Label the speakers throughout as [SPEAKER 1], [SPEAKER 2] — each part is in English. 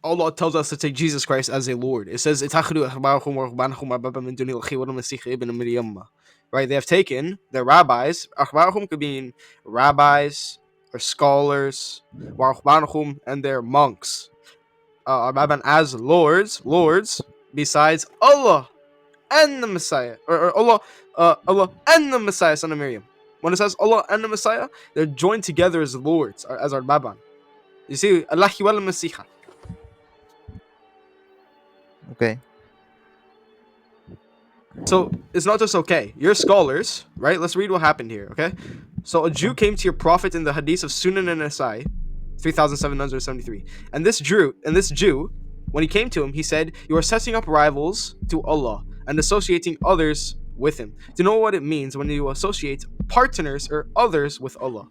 [SPEAKER 1] Allah tells us to take Jesus Christ as a Lord. It says, right? They have taken their rabbis. Akhbarahum could mean rabbis or scholars, and their monks. As lords, besides Allah and the Messiah, or Allah and the Messiah, son of Miriam. When it says Allah and the Messiah, they're joined together as lords, as our Baban. You see, Allah wal Masiha.
[SPEAKER 2] Okay.
[SPEAKER 1] So it's not just okay. You're scholars, right? Let's read what happened here, okay? So a Jew came to your prophet in the hadith of Sunan and Nasai, 3773. And this Jew, when he came to him, he said, "You are setting up rivals to Allah and associating others with him." Do you know what it means when you associate partners or others with Allah?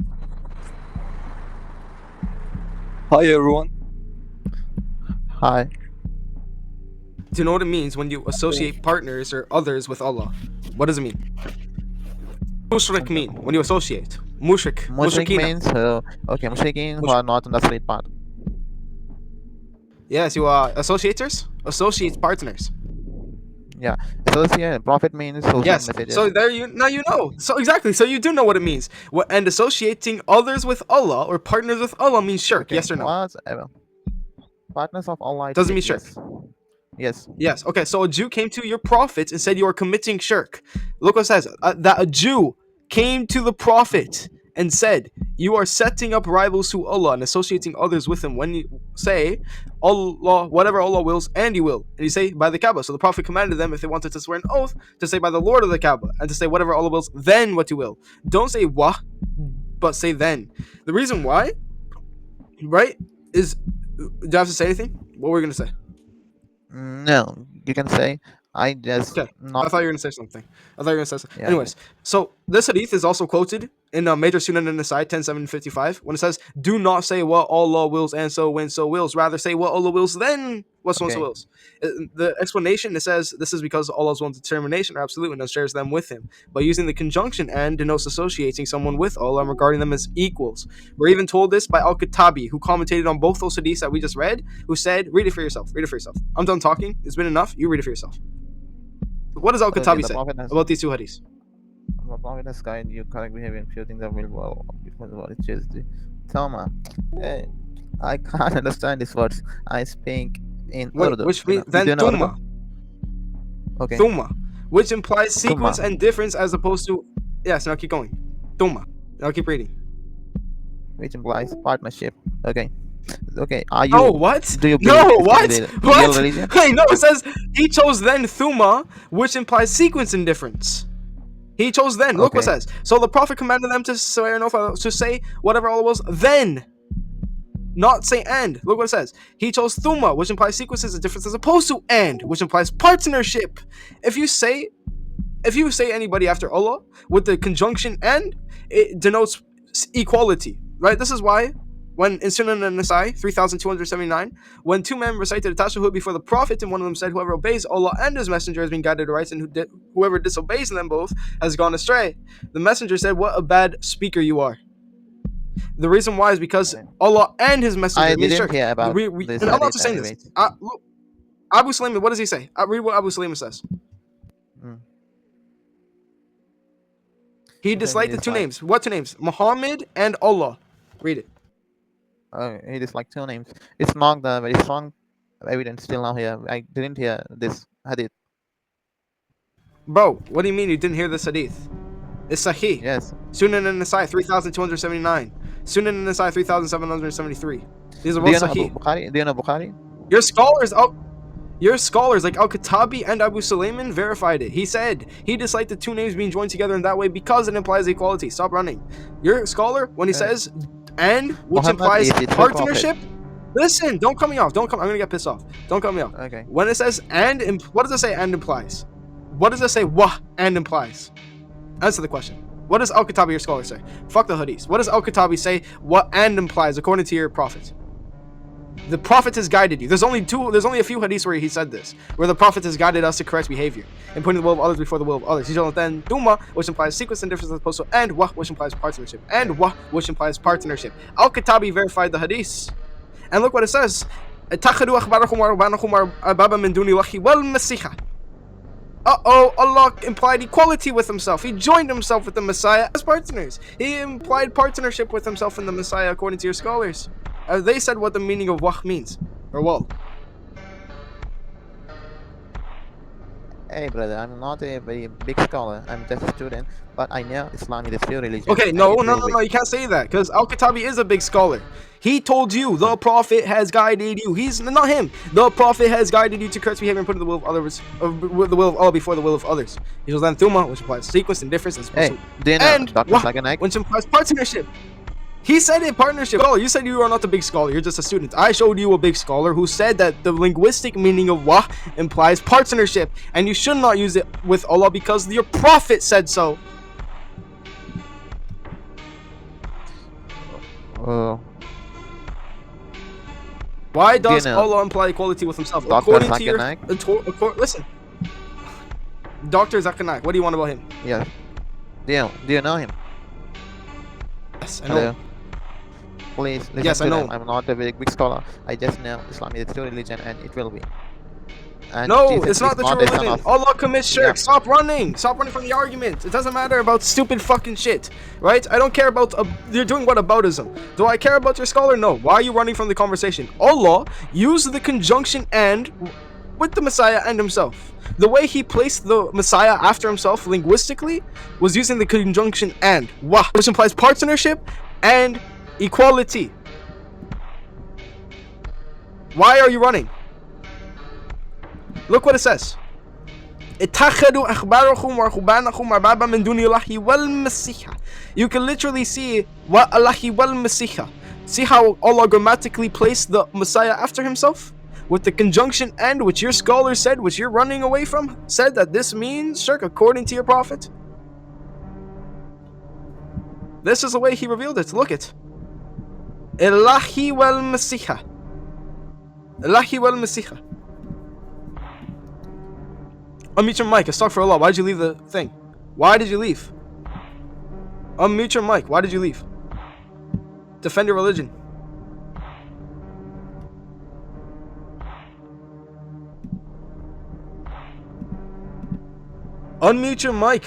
[SPEAKER 3] Hi everyone.
[SPEAKER 2] Hi.
[SPEAKER 1] Do you know what it means when you associate partners or others with Allah? What does it mean? Mushrik mean when you associate.
[SPEAKER 2] Mushrik
[SPEAKER 1] Mushrikina.
[SPEAKER 2] means mushrikin who are not on the straight path.
[SPEAKER 1] Yes, you are associators, partners.
[SPEAKER 2] Yeah. Associate prophet means social
[SPEAKER 1] Yes.
[SPEAKER 2] messages.
[SPEAKER 1] So there you know. So exactly. So you do know what it means. And associating others with Allah or partners with Allah means shirk. Yes or no?
[SPEAKER 2] Whatever. Partners of Allah.
[SPEAKER 1] Doesn't mean shirk.
[SPEAKER 2] Yes.
[SPEAKER 1] Yes. Okay. So a Jew came to your prophet and said you are committing shirk. Look what it says. That a Jew came to the prophet and said you are setting up rivals to Allah and associating others with him when you say Allah, whatever Allah wills, and you will. And you say by the Kaaba. So the prophet commanded them, if they wanted to swear an oath, to say by the Lord of the Kaaba, and to say whatever Allah wills, then what you will. Don't say wah, but say then. The reason why, right, is, do I have to say anything? What were we going to say?
[SPEAKER 2] No, you can say. I just
[SPEAKER 1] Okay.
[SPEAKER 2] not.
[SPEAKER 1] I thought you were going to say something.
[SPEAKER 2] Yeah,
[SPEAKER 1] Anyways, so this hadith is also quoted in Major Sunan and Nasai 10755 when it says, "Do not say what Allah wills and so when so wills. Rather say what Allah wills then what so and so
[SPEAKER 2] Okay.
[SPEAKER 1] wills." The explanation, it says this is because Allah's own determination are absolute and shares them with Him. By using the conjunction and denotes associating someone with Allah and regarding them as equals. We're even told this by Al-Khattabi, who commentated on both those hadiths that we just read, who said, "Read it for yourself. Read it for yourself. I'm done talking. It's been enough. You read it for yourself." What does Al-Khattabi say about these two hadiths?
[SPEAKER 2] The prophet has guided you correct behavior and few things that will well because what it is the Thelma. I can't understand these words. I speak in Urdu.
[SPEAKER 1] Which means
[SPEAKER 2] Do
[SPEAKER 1] then
[SPEAKER 2] you know
[SPEAKER 1] Thumma.
[SPEAKER 2] Urdu? Okay.
[SPEAKER 1] Thumma, which implies sequence
[SPEAKER 2] Thumma.
[SPEAKER 1] and difference as opposed to. Yes, now keep going. Thumma. Now keep reading.
[SPEAKER 2] Which implies partnership. Okay. Okay. Are you?
[SPEAKER 1] Oh, what?
[SPEAKER 2] Do you
[SPEAKER 1] No,
[SPEAKER 2] believe
[SPEAKER 1] what?
[SPEAKER 2] in the
[SPEAKER 1] What?
[SPEAKER 2] real religion?
[SPEAKER 1] Hey, no, it says he chose then Thumma, which implies sequence and difference. He chose then. Look what it
[SPEAKER 2] Okay.
[SPEAKER 1] says. So the prophet commanded them to swear an oath, to say whatever Allah wills, then. Not say and. Look what it says. He chose Thumma, which implies sequences and difference, as opposed to and, which implies partnership. If you say anybody after Allah with the conjunction and, it denotes equality, right? This is why when in Sunan an-Nasai 3279, when two men recited a tashahhud before the prophet, and one of them said, "Whoever obeys Allah and His Messenger has been guided right, and whoever disobeys them both has gone astray." The Messenger said, "What a bad speaker you are." The reason why is because Allah and His Messenger.
[SPEAKER 2] I didn't hear about this.
[SPEAKER 1] And I'm not just saying
[SPEAKER 2] anyways.
[SPEAKER 1] this. Look, Abu Sulaiman, what does he say? Read what Abu Sulaiman says.
[SPEAKER 2] Mm.
[SPEAKER 1] He
[SPEAKER 2] Okay,
[SPEAKER 1] disliked
[SPEAKER 2] he
[SPEAKER 1] the two
[SPEAKER 2] disliked-
[SPEAKER 1] names. What two names? Muhammad and Allah. Read it.
[SPEAKER 2] It is like two names. It's not the very strong evidence still now here. I didn't hear this hadith.
[SPEAKER 1] Bro, what do you mean you didn't hear this hadith? It's Sahih.
[SPEAKER 2] Yes.
[SPEAKER 1] Sunan an-Nasai 3279. Sunan an-Nasai 3773. These are
[SPEAKER 2] Do you
[SPEAKER 1] both
[SPEAKER 2] know
[SPEAKER 1] Sahih.
[SPEAKER 2] Bukhari? Do you know Bukhari?
[SPEAKER 1] Your scholars like Al-Khattabi and Abu Sulaiman verified it. He said he disliked the two names being joined together in that way because it implies equality. Stop running. Your scholar, when he says and, which
[SPEAKER 2] Muhammad
[SPEAKER 1] implies
[SPEAKER 2] is the true
[SPEAKER 1] partnership. Listen, don't cut me off. I'm gonna get pissed off. Don't cut me off.
[SPEAKER 2] Okay.
[SPEAKER 1] When it says and, what does it say and implies? What does it say wah and implies? Answer the question. What does Al-Khattabi, your scholar, say? Fuck the hadith. What does Al-Khattabi say what and implies according to your prophet? The prophet has guided you. There's only a few hadiths where he said this, where the prophet has guided us to correct behavior and putting the will of others before the will of others. He told then Duma, which implies sequence and difference as opposed to and wah, which implies partnership. And wah, which implies partnership. Al-Khattabi verified the hadiths. And look what it says. اتخذوا أحبارهم ورهبانهم أربابا من دون الله والمسيح. Allah implied equality with himself. He joined himself with the Messiah as partners. He implied partnership with himself and the Messiah according to your scholars. They said what the meaning of wah means. Or wal.
[SPEAKER 2] Hey brother, I'm not a very big scholar. I'm just a student, but I know Islam is a pure religion.
[SPEAKER 1] Okay,
[SPEAKER 2] and
[SPEAKER 1] no,
[SPEAKER 2] it will be.
[SPEAKER 1] you can't say that, because Al-Katabi is a big scholar. He told you the Prophet has guided you. He's not him. The Prophet has guided you to correct behavior and put the will of others, with the will of Allah before the will of others. He was then Thumma, which implies sequence and difference, as
[SPEAKER 2] Hey, do you know
[SPEAKER 1] and
[SPEAKER 2] Dr.
[SPEAKER 1] wah,
[SPEAKER 2] Saganak?
[SPEAKER 1] which implies partnership. He said it partnership. Oh, you said you are not a big scholar. You're just a student. I showed you a big scholar who said that the linguistic meaning of wah implies partnership, and you should not use it with Allah because your Prophet said so. Why does
[SPEAKER 2] know
[SPEAKER 1] Allah imply equality with himself?
[SPEAKER 2] Dr.
[SPEAKER 1] According to your
[SPEAKER 2] Saganak?
[SPEAKER 1] listen, Dr. Zakanak, what do you want about him?
[SPEAKER 2] Yeah. Do you know him?
[SPEAKER 1] Yes, I know.
[SPEAKER 2] Hello. Please listen
[SPEAKER 1] Yes,
[SPEAKER 2] to
[SPEAKER 1] I know.
[SPEAKER 2] them. I'm not a big scholar. I just know Islam is a true religion and it will be. And
[SPEAKER 1] No,
[SPEAKER 2] Jesus
[SPEAKER 1] it's not
[SPEAKER 2] is
[SPEAKER 1] the true
[SPEAKER 2] a son
[SPEAKER 1] religion.
[SPEAKER 2] of-
[SPEAKER 1] Allah commits shirk.
[SPEAKER 2] Yeah.
[SPEAKER 1] Stop running. Stop running from the argument. It doesn't matter about stupid fucking shit, right? I don't care about. You're doing what aboutism? Do I care about your scholar? No. Why are you running from the conversation? Allah used the conjunction and with the Messiah and himself. The way he placed the Messiah after himself linguistically was using the conjunction and wah, which implies partnership and equality. Why are you running? Look what it says. اتخذوا أحبارهم ورهبانهم أربابا من دون الله والمسيح. You can literally see what Allah والمسيح. See how Allah grammatically placed the Messiah after himself? With the conjunction and, which your scholar said, which you're running away from, said that this means shirk according to your Prophet. This is the way he revealed it. Look it. Ilahi wal Masiha. Ilahi wal Masiha. Unmute your mic. Astaghfirullah. Why did you leave the thing? Why did you leave? Unmute your mic. Why did you leave? Defend your religion. Unmute your mic.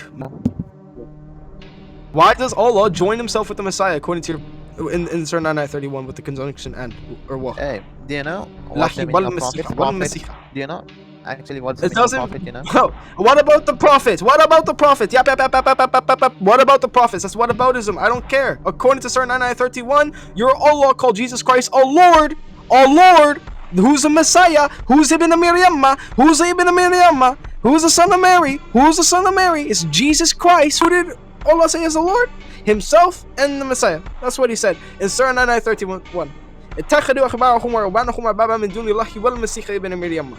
[SPEAKER 1] Why does Allah join himself with the Messiah according to your, in Surah 931 with the conjunction and or what?
[SPEAKER 2] Hey, do you know what's the meaning of prophet? Do you know actually what's the
[SPEAKER 1] It
[SPEAKER 2] meaning of
[SPEAKER 1] doesn't.
[SPEAKER 2] prophet? You know?
[SPEAKER 1] Oh, what about the Prophet? What about the Prophet? Yap, yap, yap, yap, yap, yap, yap, yap. What about the prophets? That's what aboutism. I don't care. According to Surah 931, your Allah called Jesus Christ a Lord. A Lord. Who's the Messiah? Who's Ibn Maryam? Who's Ibn Maryam? Who's the son of Mary? Who's the son of Mary? It's Jesus Christ. Who did Allah say is the Lord? Himself and the Messiah. That's what he said in Surah 931. اتخذوا أحبارهم ورهبانهم أربابا من دون الله والمسيح ابن مريم.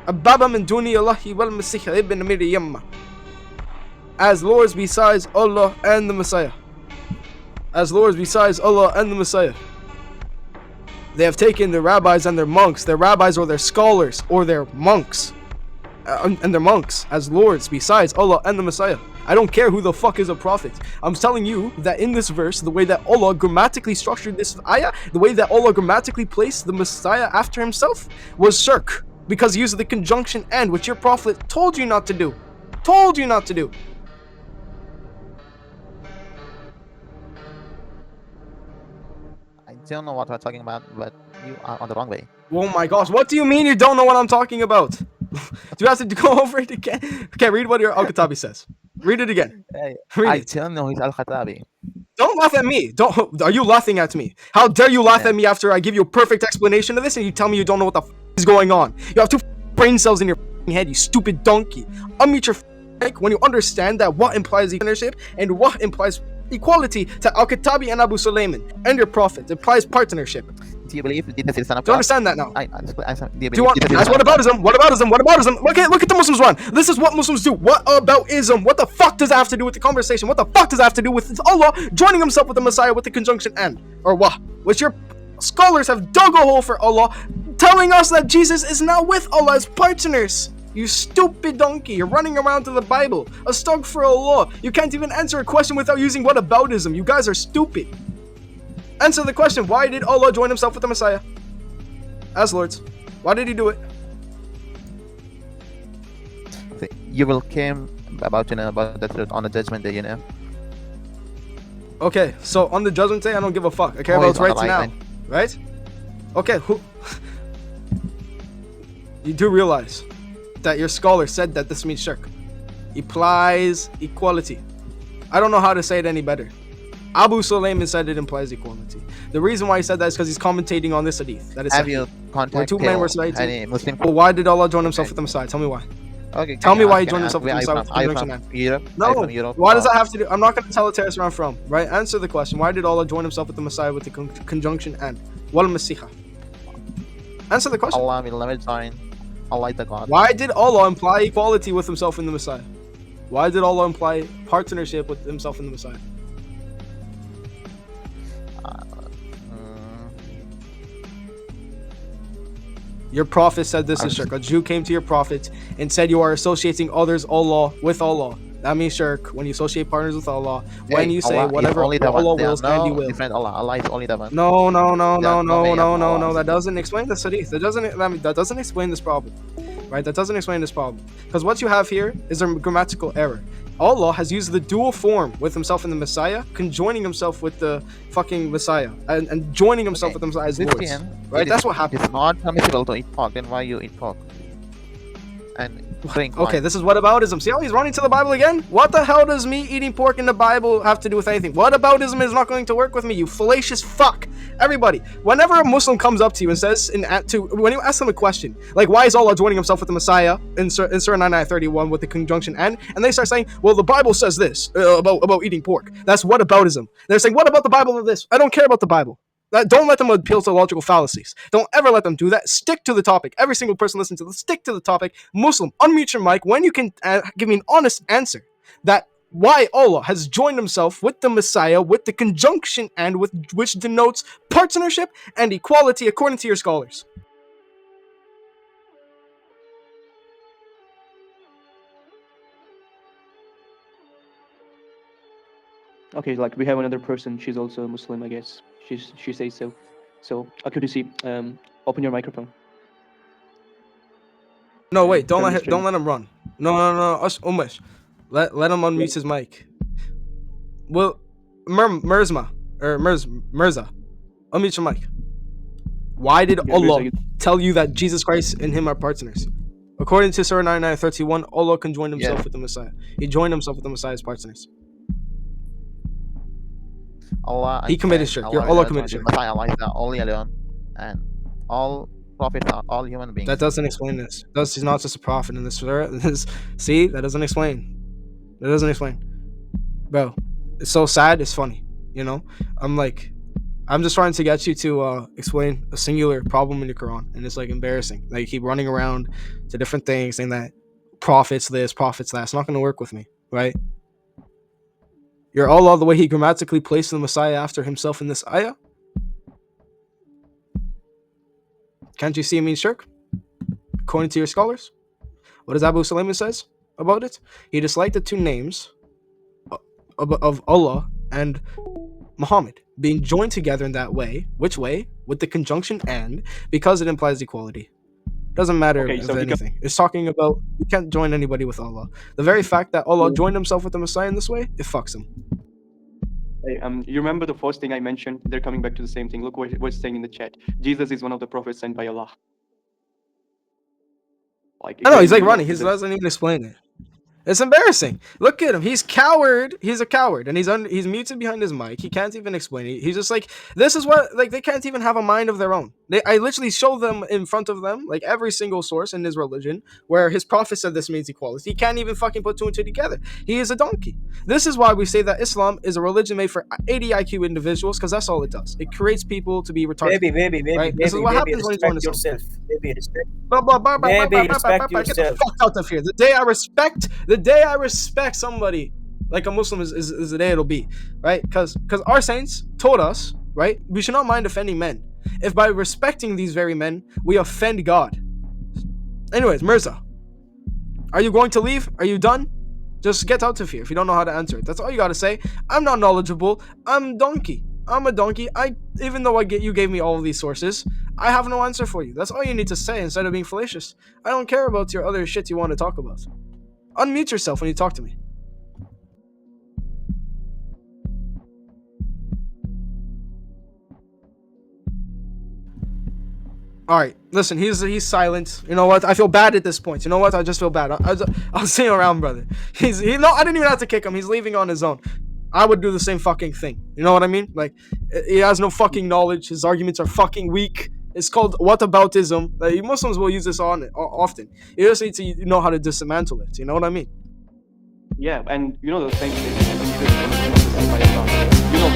[SPEAKER 1] أربابا من دون الله والمسيح ابن مريم. As lords besides Allah and the Messiah. As lords besides Allah and the Messiah. They have taken their rabbis and their monks, their rabbis or their scholars or their monks, and their monks as lords besides Allah and the Messiah. I don't care who the fuck is a prophet. I'm telling you that in this verse, the way that Allah grammatically structured this ayah, the way that Allah grammatically placed the Messiah after himself was shirk, because he used the conjunction and, which your Prophet told you not to do. Told you not to do.
[SPEAKER 2] I don't know what we're talking about, but you are on the wrong way.
[SPEAKER 1] Oh my gosh, what do you mean you don't know what I'm talking about? Do you have to go over it again? Okay, read what your Al-Katabi says. Read it again.
[SPEAKER 2] Hey,
[SPEAKER 1] Read
[SPEAKER 2] I
[SPEAKER 1] it.
[SPEAKER 2] don't know he's Al-Khatabi.
[SPEAKER 1] Don't laugh at me. Are you laughing at me? How dare you laugh
[SPEAKER 2] Yeah.
[SPEAKER 1] at me after I give you a perfect explanation of this and you tell me you don't know what the is going on? You have two brain cells in your head, you stupid donkey. Unmute your mic when you understand that what implies partnership and what implies equality to Al-Katabi and Abu Sulaiman and your Prophet. It implies partnership.
[SPEAKER 2] Do you believe Jesus is the son of
[SPEAKER 1] Do you
[SPEAKER 2] God?
[SPEAKER 1] understand that now?
[SPEAKER 2] Do you
[SPEAKER 1] Do you want? That's what aboutism. What aboutism? What aboutism? Look at the Muslims run. This is what Muslims do. What aboutism? What the fuck does that have to do with the conversation? What the fuck does that have to do with Allah joining himself with the Messiah with the conjunction and or what? Which your scholars have dug a hole for Allah, telling us that Jesus is now with Allah as partners. You stupid donkey. You're running around to the Bible. Astaghfirullah. You can't even answer a question without using what aboutism. You guys are stupid. Answer the question. Why did Allah join himself with the Messiah? as lords. Why did he do it?
[SPEAKER 2] You will came about the truth on the judgment day.
[SPEAKER 1] Okay, so on the judgment day, I don't give a fuck. I care about what's right now, right? Okay, who? You do realize that your scholar said that this means shirk. Implies equality. I don't know how to say it any better. Abu Sulayman said it implies equality. The reason why he said that is because he's commentating on this hadith. That is
[SPEAKER 2] Have
[SPEAKER 1] sahih,
[SPEAKER 2] you
[SPEAKER 1] where
[SPEAKER 2] contacted
[SPEAKER 1] two men were
[SPEAKER 2] any
[SPEAKER 1] citing.
[SPEAKER 2] Muslim?
[SPEAKER 1] Well, why did Allah join himself with the Messiah? Tell me why.
[SPEAKER 2] Okay,
[SPEAKER 1] Tell me why he
[SPEAKER 2] can
[SPEAKER 1] joined
[SPEAKER 2] I
[SPEAKER 1] himself
[SPEAKER 2] ask,
[SPEAKER 1] with the
[SPEAKER 2] where
[SPEAKER 1] Messiah with the
[SPEAKER 2] are you
[SPEAKER 1] conjunction
[SPEAKER 2] from?
[SPEAKER 1] and.
[SPEAKER 2] Europe? Are you
[SPEAKER 1] No.
[SPEAKER 2] from Europe?
[SPEAKER 1] Why does that have to do? I'm not going to tell a terrorist where I'm from, right? Answer the question. Why did Allah join himself with the Messiah with the conjunction and? Wal Masiha. Answer the question.
[SPEAKER 2] Allah will never join. Allah is the God.
[SPEAKER 1] Why did Allah imply equality with himself in the Messiah? Why did Allah imply partnership with himself in the Messiah? Your prophet said this is shirk. A Jew came to your prophet and said you are associating others Allah with Allah. That means shirk. When you associate partners with Allah, when you say
[SPEAKER 2] Allah is
[SPEAKER 1] whatever
[SPEAKER 2] only the one.
[SPEAKER 1] Allah
[SPEAKER 2] There are
[SPEAKER 1] wills and you
[SPEAKER 2] no
[SPEAKER 1] will.
[SPEAKER 2] different Allah. Allah is only the one.
[SPEAKER 1] No.
[SPEAKER 2] There are no way of Allah.
[SPEAKER 1] That doesn't explain the hadith. That doesn't explain this problem, right? That doesn't explain this problem. Because what you have here is a grammatical error. Allah has used the dual form with himself in the Messiah, conjoining himself with the fucking Messiah, and joining himself with the Messiah as Lord. Right? That's what happened.
[SPEAKER 2] It's not permissible to eat pork. Then why you eat pork? And drink wine.
[SPEAKER 1] Okay, this is whataboutism. See how he's running to the Bible again? What the hell does me eating pork in the Bible have to do with anything? Whataboutism is not going to work with me, you fallacious fuck. Everybody, whenever a Muslim comes up to you and says, when you ask them a question, like why is Allah joining himself with the Messiah in Surah 99:31 with the conjunction and they start saying, well, the Bible says this about eating pork. That's whataboutism. They're saying, what about the Bible of this? I don't care about the Bible. Don't let them appeal to logical fallacies. Don't ever let them do that. Stick to the topic. Every single person listening to this, stick to the topic. Muslim, unmute your mic when you can give me an honest answer that why Allah has joined himself with the Messiah with the conjunction and with which denotes partnership and equality according to your scholars.
[SPEAKER 4] Okay, like we have another person. She's also a Muslim, I guess. She says so. So, Akudusi, open your microphone.
[SPEAKER 1] No, wait, don't
[SPEAKER 4] Turn the
[SPEAKER 1] let him run. No, Umesh. Let him unmute his mic. Well, Mirza, unmute your mic. Why did Allah tell you that Jesus Christ and him are partners? According to Surah 99:31, Allah can join himself with the Messiah. He joined himself with the Messiah as partners.
[SPEAKER 2] Allah,
[SPEAKER 1] he committed shirk. Allah committed shirk.
[SPEAKER 2] Messiah, Allah is the only alone, and all prophets are all human beings.
[SPEAKER 1] That doesn't explain this. He's not just a prophet in this surah. See, that doesn't explain. That doesn't explain. Bro, it's so sad. It's funny. You know, I'm just trying to get you to explain a singular problem in the Quran, and it's like embarrassing. Like you keep running around to different things, saying that prophets this, prophets that. It's not going to work with me, right? You're Allah the way he grammatically placed the Messiah after himself in this ayah. Can't you see it means shirk? According to your scholars. What does Abu Sulayman says about it? He disliked the two names of Allah and Muhammad being joined together in that way. Which way? With the conjunction and, because it implies equality. Doesn't matter anything. It's talking about you can't join anybody with Allah. The very fact that Allah joined himself with the Messiah in this way, it fucks him.
[SPEAKER 4] Hey, you remember the first thing I mentioned? They're coming back to the same thing. Look what it's saying in the chat. Jesus is one of the prophets sent by Allah.
[SPEAKER 1] I know, he's like running. He doesn't even explain it. It's embarrassing. Look at him. He's coward. He's a coward, and he's muted behind his mic. He can't even explain it. He's just like, this is what, like, they can't even have a mind of their own. I literally show them in front of them, like every single source in his religion where his prophet said this means equality. He can't even fucking put two and two together. He is a donkey. This is why we say that Islam is a religion made for 80 IQ individuals, because that's all it does. It creates people to be retarded.
[SPEAKER 5] Baby,
[SPEAKER 1] right? This is what happens when you join
[SPEAKER 5] yourself. Baby, respect.
[SPEAKER 1] Respect yourself. Get the fuck out of here. The day I respect somebody like a Muslim is the day it'll be, right? Because our saints told us, right, we should not mind offending men if by respecting these very men we offend God. Anyways, Mirza, are you going to leave? Are you done? Just get out of here if you don't know how to answer it. That's all you gotta say. I'm not knowledgeable. I'm donkey. I'm a donkey. Even though you gave me all of these sources, I have no answer for you. That's all you need to say instead of being fallacious. I don't care about your other shit you want to talk about. Unmute yourself when you talk to me. All right, listen. He's silent. You know what? I feel bad at this point. You know what? I just feel bad. I'll see you around, brother. No. I didn't even have to kick him. He's leaving on his own. I would do the same fucking thing. You know what I mean? Like, he has no fucking knowledge. His arguments are fucking weak. It's called whataboutism. Like, Muslims will use this often. You just need to know how to dismantle it. You know what I mean?
[SPEAKER 4] Yeah, and you know the same thing. You know,